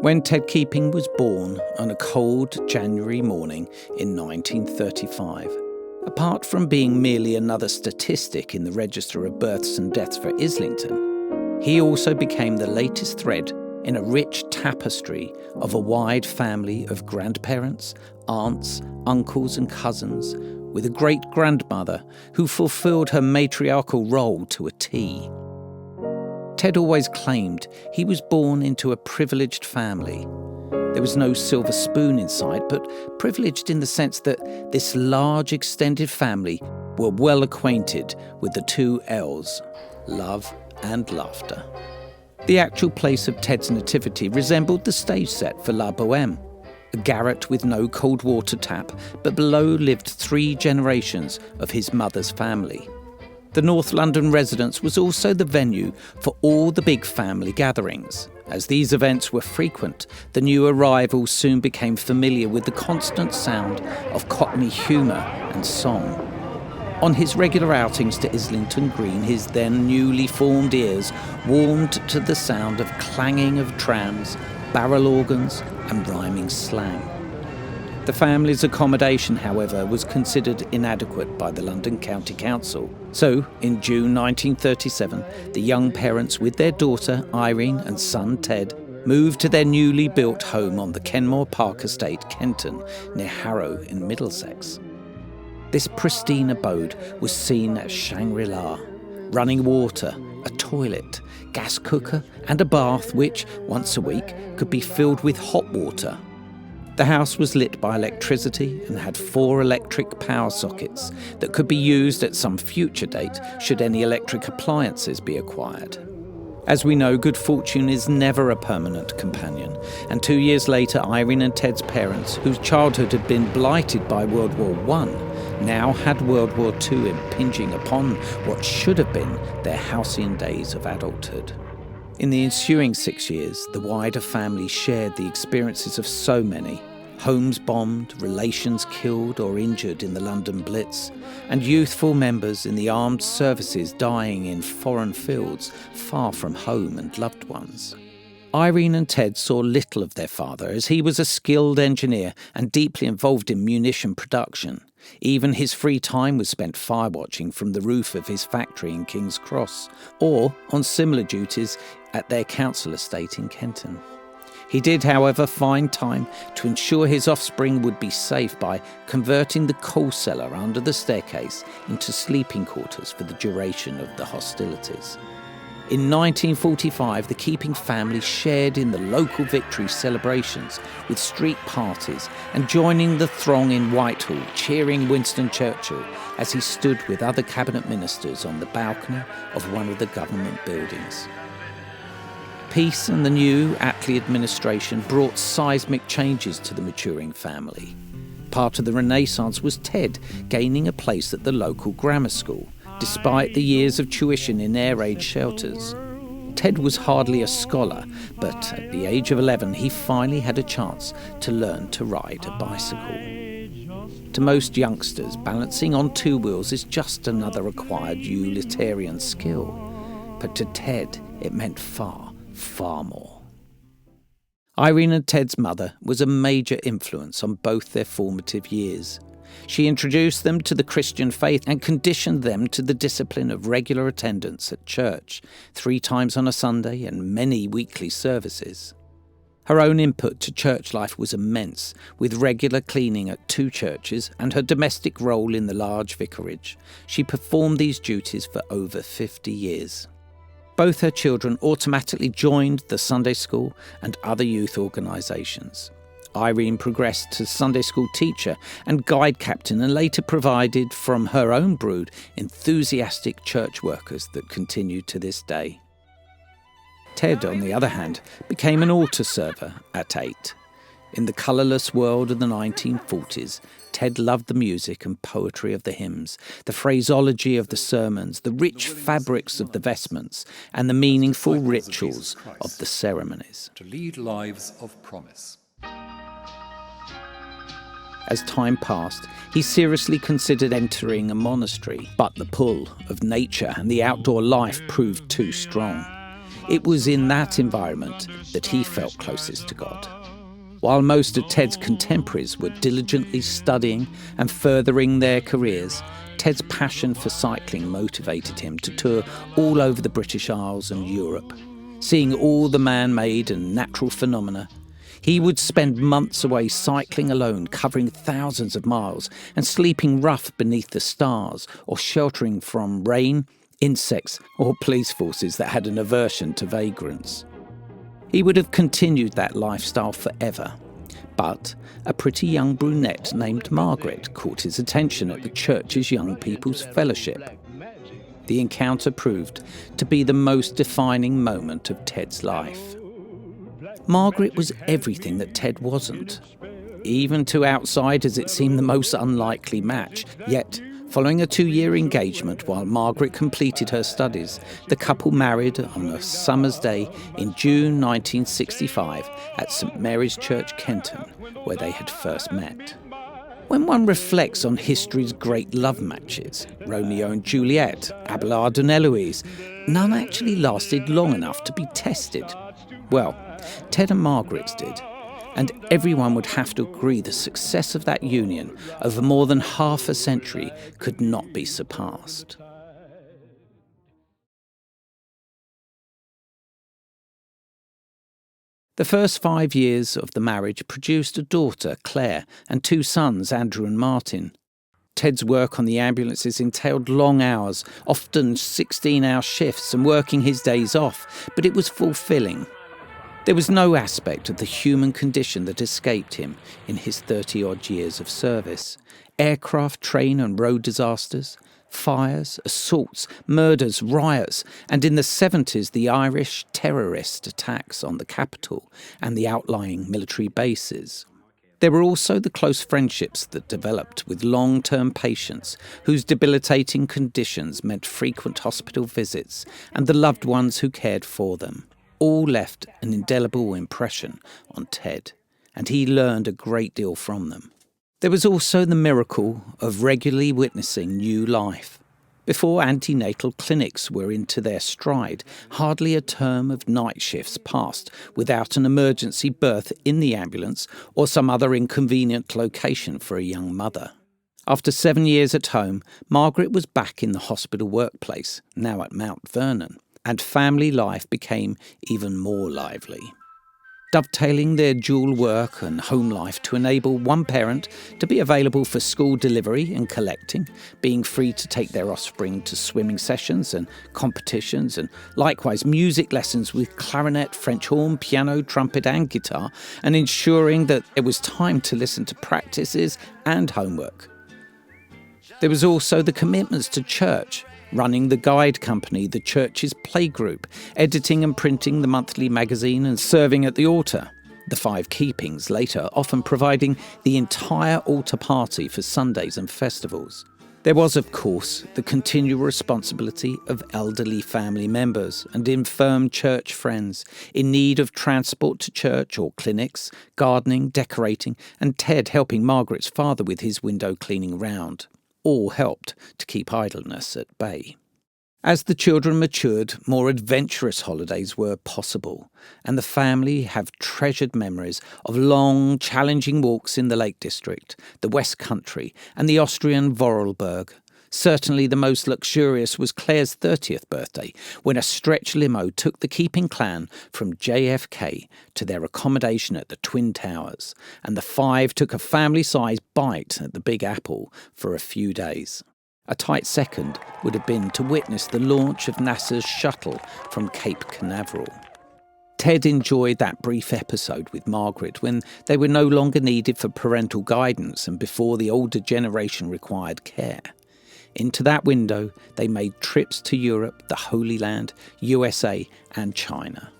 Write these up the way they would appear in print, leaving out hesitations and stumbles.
When Ted Keeping was born on a cold January morning in 1935, apart from being merely another statistic in the register of births and deaths for Islington, he also became the latest thread in a rich tapestry of a wide family of grandparents, aunts, uncles and cousins, with a great-grandmother who fulfilled her matriarchal role to a T. Ted always claimed he was born into a privileged family. There was no silver spoon in sight, but privileged in the sense that this large extended family were well acquainted with the two L's, love and laughter. The actual place of Ted's nativity resembled the stage set for La Bohème, a garret with no cold water tap, but below lived 3 generations of his mother's family. The North London residence was also the venue for all the big family gatherings. As these events were frequent, the new arrivals soon became familiar with the constant sound of Cockney humour and song. On his regular outings to Islington Green, his then newly formed ears warmed to the sound of clanging of trams, barrel organs and rhyming slang. The family's accommodation, however, was considered inadequate by the London County Council. So, in June 1937, the young parents with their daughter Irene and son Ted moved to their newly built home on the Kenmore Park estate, Kenton, near Harrow in Middlesex. This pristine abode was seen as Shangri-La. Running water, a toilet, gas cooker and a bath which, once a week, could be filled with hot water. The house was lit by electricity and had 4 electric power sockets that could be used at some future date should any electric appliances be acquired. As we know, good fortune is never a permanent companion, and 2 years later, Irene and Ted's parents, whose childhood had been blighted by World War I, now had World War II impinging upon what should have been their halcyon days of adulthood. In the ensuing 6 years, the wider family shared the experiences of so many: homes bombed, relations killed or injured in the London Blitz, and youthful members in the armed services dying in foreign fields far from home and loved ones. Irene and Ted saw little of their father, as he was a skilled engineer and deeply involved in munition production. Even his free time was spent firewatching from the roof of his factory in King's Cross, or on similar duties at their council estate in Kenton. He did, however, find time to ensure his offspring would be safe by converting the coal cellar under the staircase into sleeping quarters for the duration of the hostilities. In 1945, the Keeping family shared in the local victory celebrations with street parties and joining the throng in Whitehall, cheering Winston Churchill as he stood with other cabinet ministers on the balcony of one of the government buildings. Peace and the new Attlee administration brought seismic changes to the maturing family. Part of the renaissance was Ted gaining a place at the local grammar school, despite the years of tuition in air-raid shelters. Ted was hardly a scholar, but at the age of 11 he finally had a chance to learn to ride a bicycle. To most youngsters, balancing on 2 wheels is just another acquired utilitarian skill. But to Ted, it meant far more. Irene and Ted's mother was a major influence on both their formative years. She introduced them to the Christian faith and conditioned them to the discipline of regular attendance at church, 3 times on a Sunday and many weekly services. Her own input to church life was immense, with regular cleaning at 2 churches and her domestic role in the large vicarage. She performed these duties for over 50 years. Both her children automatically joined the Sunday school and other youth organisations. Irene progressed to Sunday school teacher and guide captain and later provided from her own brood enthusiastic church workers that continue to this day. Ted, on the other hand, became an altar server at 8. In the colourless world of the 1940s, Ted loved the music and poetry of the hymns, the phraseology of the sermons, the rich fabrics of the vestments, and the meaningful rituals of the ceremonies. To lead lives of promise. As time passed, he seriously considered entering a monastery, but the pull of nature and the outdoor life proved too strong. It was in that environment that he felt closest to God. While most of Ted's contemporaries were diligently studying and furthering their careers, Ted's passion for cycling motivated him to tour all over the British Isles and Europe, seeing all the man-made and natural phenomena. He would spend months away cycling alone, covering thousands of miles and sleeping rough beneath the stars or sheltering from rain, insects or police forces that had an aversion to vagrants. He would have continued that lifestyle forever. But a pretty young brunette named Margaret caught his attention at the church's Young People's Fellowship. The encounter proved to be the most defining moment of Ted's life. Margaret was everything that Ted wasn't. Even to outsiders it seemed the most unlikely match. Yet, following a 2-year engagement while Margaret completed her studies, the couple married on a summer's day in June 1965 at St Mary's Church, Kenton, where they had first met. When one reflects on history's great love matches, Romeo and Juliet, Abelard and Eloise, none actually lasted long enough to be tested. Well, Ted and Margaret's did, and everyone would have to agree the success of that union over more than half a century could not be surpassed. The first 5 years of the marriage produced a daughter, Claire, and 2 sons, Andrew and Martin. Ted's work on the ambulances entailed long hours, often 16-hour shifts, and working his days off, but it was fulfilling. There was no aspect of the human condition that escaped him in his 30-odd years of service. Aircraft, train and road disasters, fires, assaults, murders, riots, and in the 70s the Irish terrorist attacks on the capital and the outlying military bases. There were also the close friendships that developed with long-term patients whose debilitating conditions meant frequent hospital visits and the loved ones who cared for them. All left an indelible impression on Ted, and he learned a great deal from them. There was also the miracle of regularly witnessing new life. Before antenatal clinics were into their stride, hardly a term of night shifts passed without an emergency birth in the ambulance or some other inconvenient location for a young mother. After 7 years at home, Margaret was back in the hospital workplace, now at Mount Vernon, and family life became even more lively. Dovetailing their dual work and home life to enable one parent to be available for school delivery and collecting, being free to take their offspring to swimming sessions and competitions, and likewise music lessons with clarinet, French horn, piano, trumpet and guitar, and ensuring that there was time to listen to practices and homework. There was also the commitments to church, running the guide company, the church's playgroup, editing and printing the monthly magazine and serving at the altar. The 5 keepings later often providing the entire altar party for Sundays and festivals. There was, of course, the continual responsibility of elderly family members and infirm church friends in need of transport to church or clinics, gardening, decorating, and Ted helping Margaret's father with his window cleaning round. All helped to keep idleness at bay. As the children matured, more adventurous holidays were possible, and the family have treasured memories of long, challenging walks in the Lake District, the West Country, and the Austrian Vorarlberg. Certainly the most luxurious was Claire's 30th birthday, when a stretch limo took the keeping clan from JFK to their accommodation at the Twin Towers, and the 5 took a family-sized bite at the Big Apple for a few days. A tight second would have been to witness the launch of NASA's shuttle from Cape Canaveral. Ted enjoyed that brief episode with Margaret when they were no longer needed for parental guidance and before the older generation required care. Into that window, they made trips to Europe, the Holy Land, USA and China.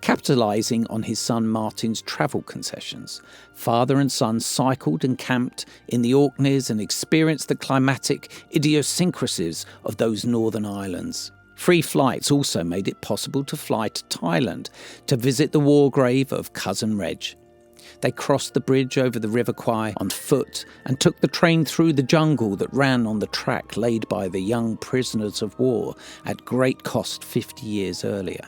Capitalising on his son Martin's travel concessions, father and son cycled and camped in the Orkneys and experienced the climatic idiosyncrasies of those northern islands. Free flights also made it possible to fly to Thailand to visit the war grave of Cousin Reg. They crossed the bridge over the River Kwai on foot and took the train through the jungle that ran on the track laid by the young prisoners of war at great cost 50 years earlier.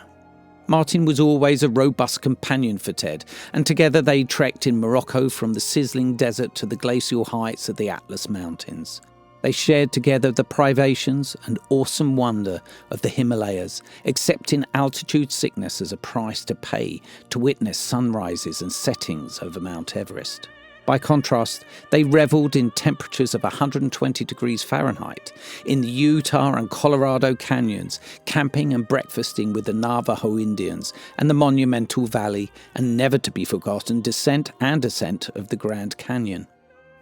Martin was always a robust companion for Ted, and together they trekked in Morocco from the sizzling desert to the glacial heights of the Atlas Mountains. They shared together the privations and awesome wonder of the Himalayas, accepting altitude sickness as a price to pay to witness sunrises and settings over Mount Everest. By contrast, they revelled in temperatures of 120 degrees Fahrenheit in the Utah and Colorado canyons, camping and breakfasting with the Navajo Indians and the monumental valley and never-to-be-forgotten descent and ascent of the Grand Canyon.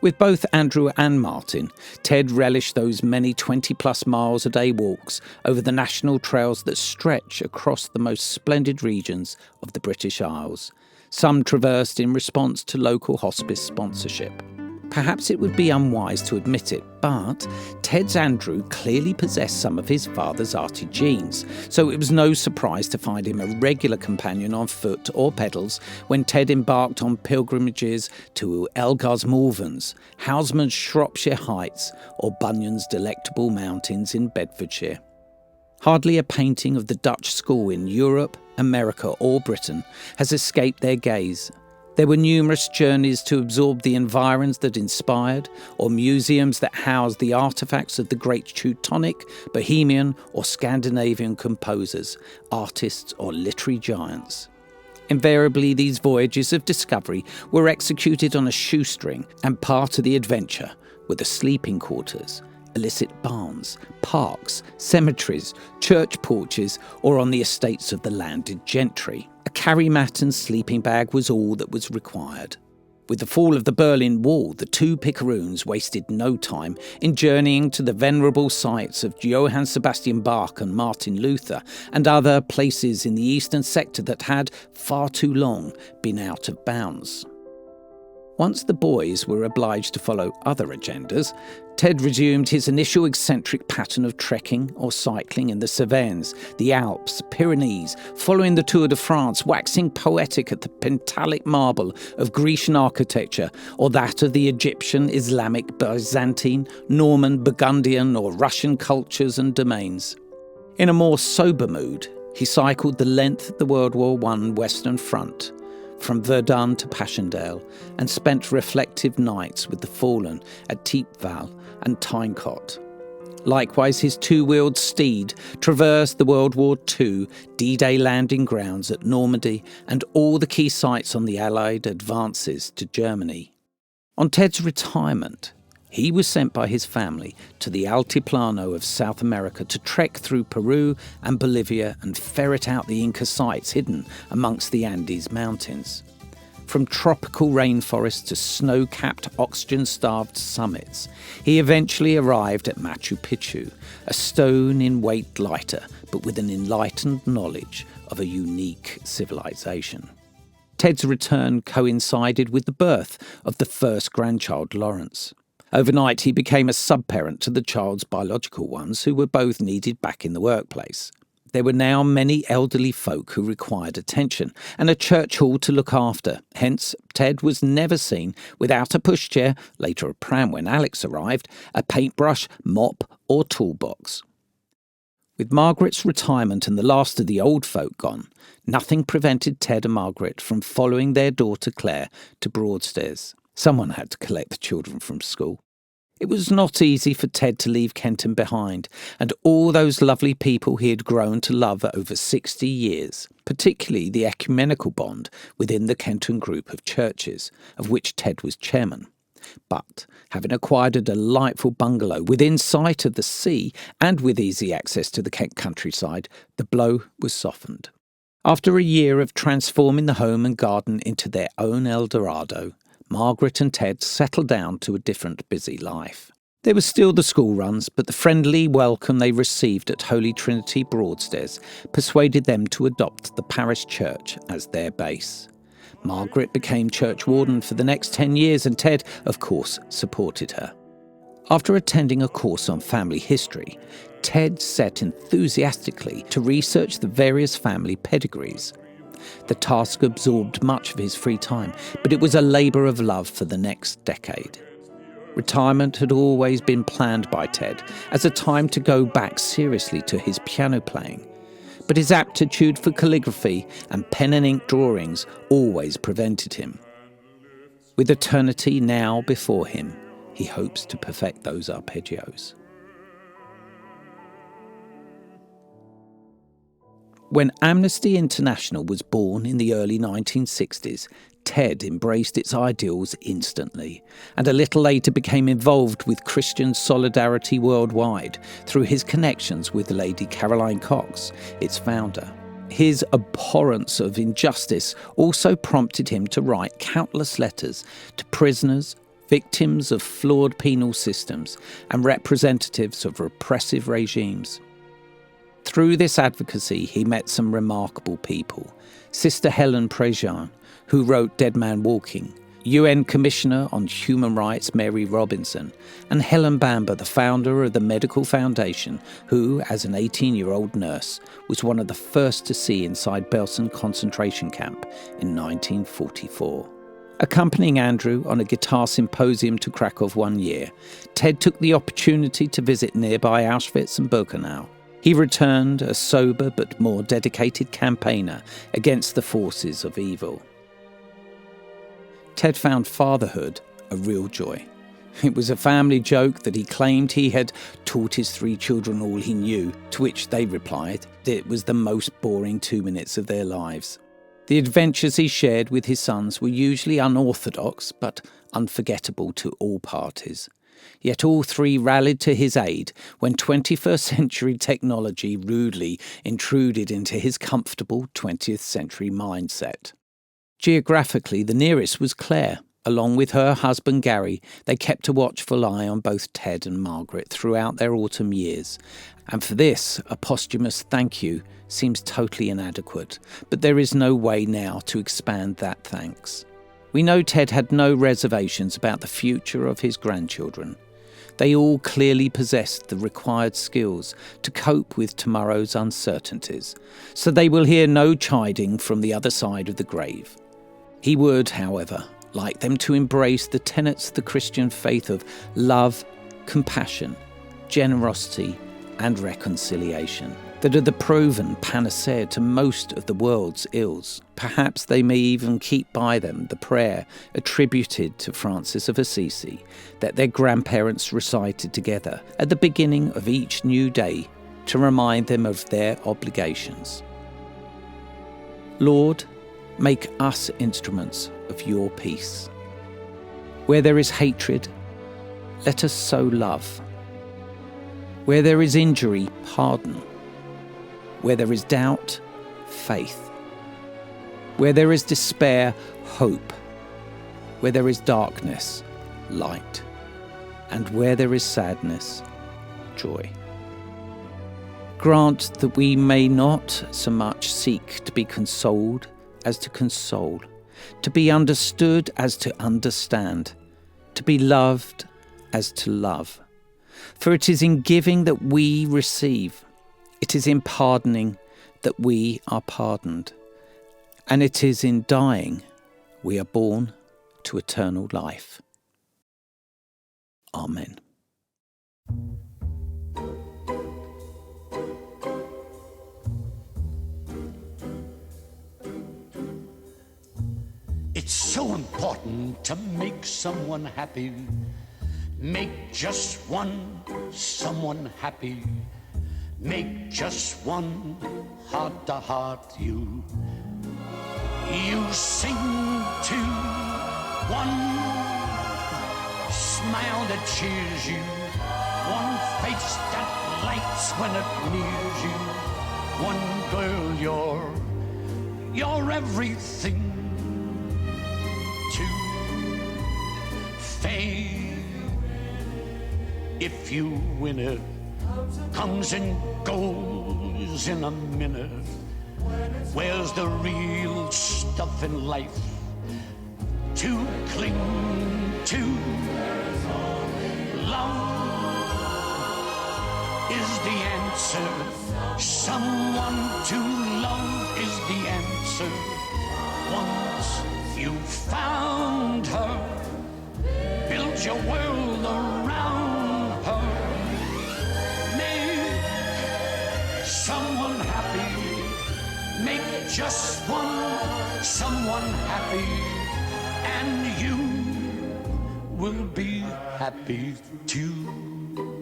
With both Andrew and Martin, Ted relished those many 20-plus miles a day walks over the national trails that stretch across the most splendid regions of the British Isles, some traversed in response to local hospice sponsorship. Perhaps it would be unwise to admit it, but Ted's Andrew clearly possessed some of his father's arty genes, so it was no surprise to find him a regular companion on foot or pedals when Ted embarked on pilgrimages to Elgar's Malverns, Houseman's Shropshire Heights, or Bunyan's delectable mountains in Bedfordshire. Hardly a painting of the Dutch school in Europe, America or Britain has escaped their gaze. There were numerous journeys to absorb the environs that inspired, or museums that housed the artefacts of the great Teutonic, Bohemian or Scandinavian composers, artists or literary giants. Invariably, these voyages of discovery were executed on a shoestring, and part of the adventure were the sleeping quarters, illicit barns, parks, cemeteries, church porches, or on the estates of the landed gentry. A carry mat and sleeping bag was all that was required. With the fall of the Berlin Wall, the two picaroons wasted no time in journeying to the venerable sites of Johann Sebastian Bach and Martin Luther, and other places in the eastern sector that had, far too long, been out of bounds. Once the boys were obliged to follow other agendas, Ted resumed his initial eccentric pattern of trekking or cycling in the Cevennes, the Alps, Pyrenees, following the Tour de France, waxing poetic at the pentalic marble of Grecian architecture or that of the Egyptian, Islamic, Byzantine, Norman, Burgundian or Russian cultures and domains. In a more sober mood, he cycled the length of the World War I Western Front, from Verdun to Passchendaele, and spent reflective nights with the fallen at Thiepval and Tynecott. Likewise, his two-wheeled steed traversed the World War II D-Day landing grounds at Normandy and all the key sites on the Allied advances to Germany. On Ted's retirement, he was sent by his family to the Altiplano of South America to trek through Peru and Bolivia and ferret out the Inca sites hidden amongst the Andes Mountains. From tropical rainforests to snow-capped, oxygen-starved summits, he eventually arrived at Machu Picchu, a stone in weight lighter, but with an enlightened knowledge of a unique civilization. Ted's return coincided with the birth of the first grandchild, Lawrence. Overnight, he became a sub-parent to the child's biological ones, who were both needed back in the workplace. There were now many elderly folk who required attention, and a church hall to look after. Hence, Ted was never seen without a pushchair, later a pram when Alex arrived, a paintbrush, mop, or toolbox. With Margaret's retirement and the last of the old folk gone, nothing prevented Ted and Margaret from following their daughter Claire to Broadstairs. Someone had to collect the children from school. It was not easy for Ted to leave Kenton behind, and all those lovely people he had grown to love over 60 years, particularly the ecumenical bond within the Kenton group of churches, of which Ted was chairman. But, having acquired a delightful bungalow within sight of the sea and with easy access to the Kent countryside, the blow was softened. After a year of transforming the home and garden into their own El Dorado, Margaret and Ted settled down to a different busy life. There were still the school runs, but the friendly welcome they received at Holy Trinity Broadstairs persuaded them to adopt the parish church as their base. Margaret became church warden for the next 10 years, and Ted, of course, supported her. After attending a course on family history, Ted set enthusiastically to research the various family pedigrees. The task absorbed much of his free time, but it was a labour of love for the next decade. Retirement had always been planned by Ted as a time to go back seriously to his piano playing. but his aptitude for calligraphy and pen and ink drawings always prevented him. With eternity now before him, he hopes to perfect those arpeggios. When Amnesty International was born in the early 1960s, Ted embraced its ideals instantly, and a little later became involved with Christian solidarity worldwide through his connections with Lady Caroline Cox, its founder. His abhorrence of injustice also prompted him to write countless letters to prisoners, victims of flawed penal systems, and representatives of repressive regimes. Through this advocacy, he met some remarkable people. Sister Helen Prejean, who wrote Dead Man Walking, UN Commissioner on Human Rights Mary Robinson, and Helen Bamber, the founder of the Medical Foundation, who, as an 18-year-old nurse, was one of the first to see inside Belsen concentration camp in 1944. Accompanying Andrew on a guitar symposium to Krakow one year, Ted took the opportunity to visit nearby Auschwitz and Birkenau. He returned a sober but more dedicated campaigner against the forces of evil. Ted found fatherhood a real joy. It was a family joke that he claimed he had taught his 3 children all he knew, to which they replied that it was the most boring 2 minutes of their lives. The adventures he shared with his sons were usually unorthodox but unforgettable to all parties. Yet all 3 rallied to his aid when 21st century technology rudely intruded into his comfortable 20th century mindset. Geographically, the nearest was Claire. Along with her husband Gary, they kept a watchful eye on both Ted and Margaret throughout their autumn years. And for this, a posthumous thank you seems totally inadequate, but there is no way now to expand that thanks. We know Ted had no reservations about the future of his grandchildren. They all clearly possessed the required skills to cope with tomorrow's uncertainties, so they will hear no chiding from the other side of the grave. He would, however, like them to embrace the tenets of the Christian faith of love, compassion, generosity, and reconciliation that are the proven panacea to most of the world's ills. Perhaps they may even keep by them the prayer attributed to Francis of Assisi that their grandparents recited together at the beginning of each new day to remind them of their obligations. Lord, make us instruments of your peace. Where there is hatred, let us sow love. Where there is injury, pardon. Where there is doubt, faith. Where there is despair, hope. Where there is darkness, light. And where there is sadness, joy. Grant that we may not so much seek to be consoled as to console, to be understood as to understand, to be loved as to love. For it is in giving that we receive. It is in pardoning that we are pardoned. And it is in dying we are born to eternal life. Amen. It's so important to make someone happy. Make just one someone happy. Make just one heart-to-heart you sing to one smile that cheers you, one face that lights when it nears you, one girl you're everything to. Fame, if you win it, comes and goes in a minute. Where's the real stuff in life to cling to? Love is the answer. Someone to love is the answer. Once you've found her, build your world around her. Make someone happy. Make just someone happy, and you will be happy too.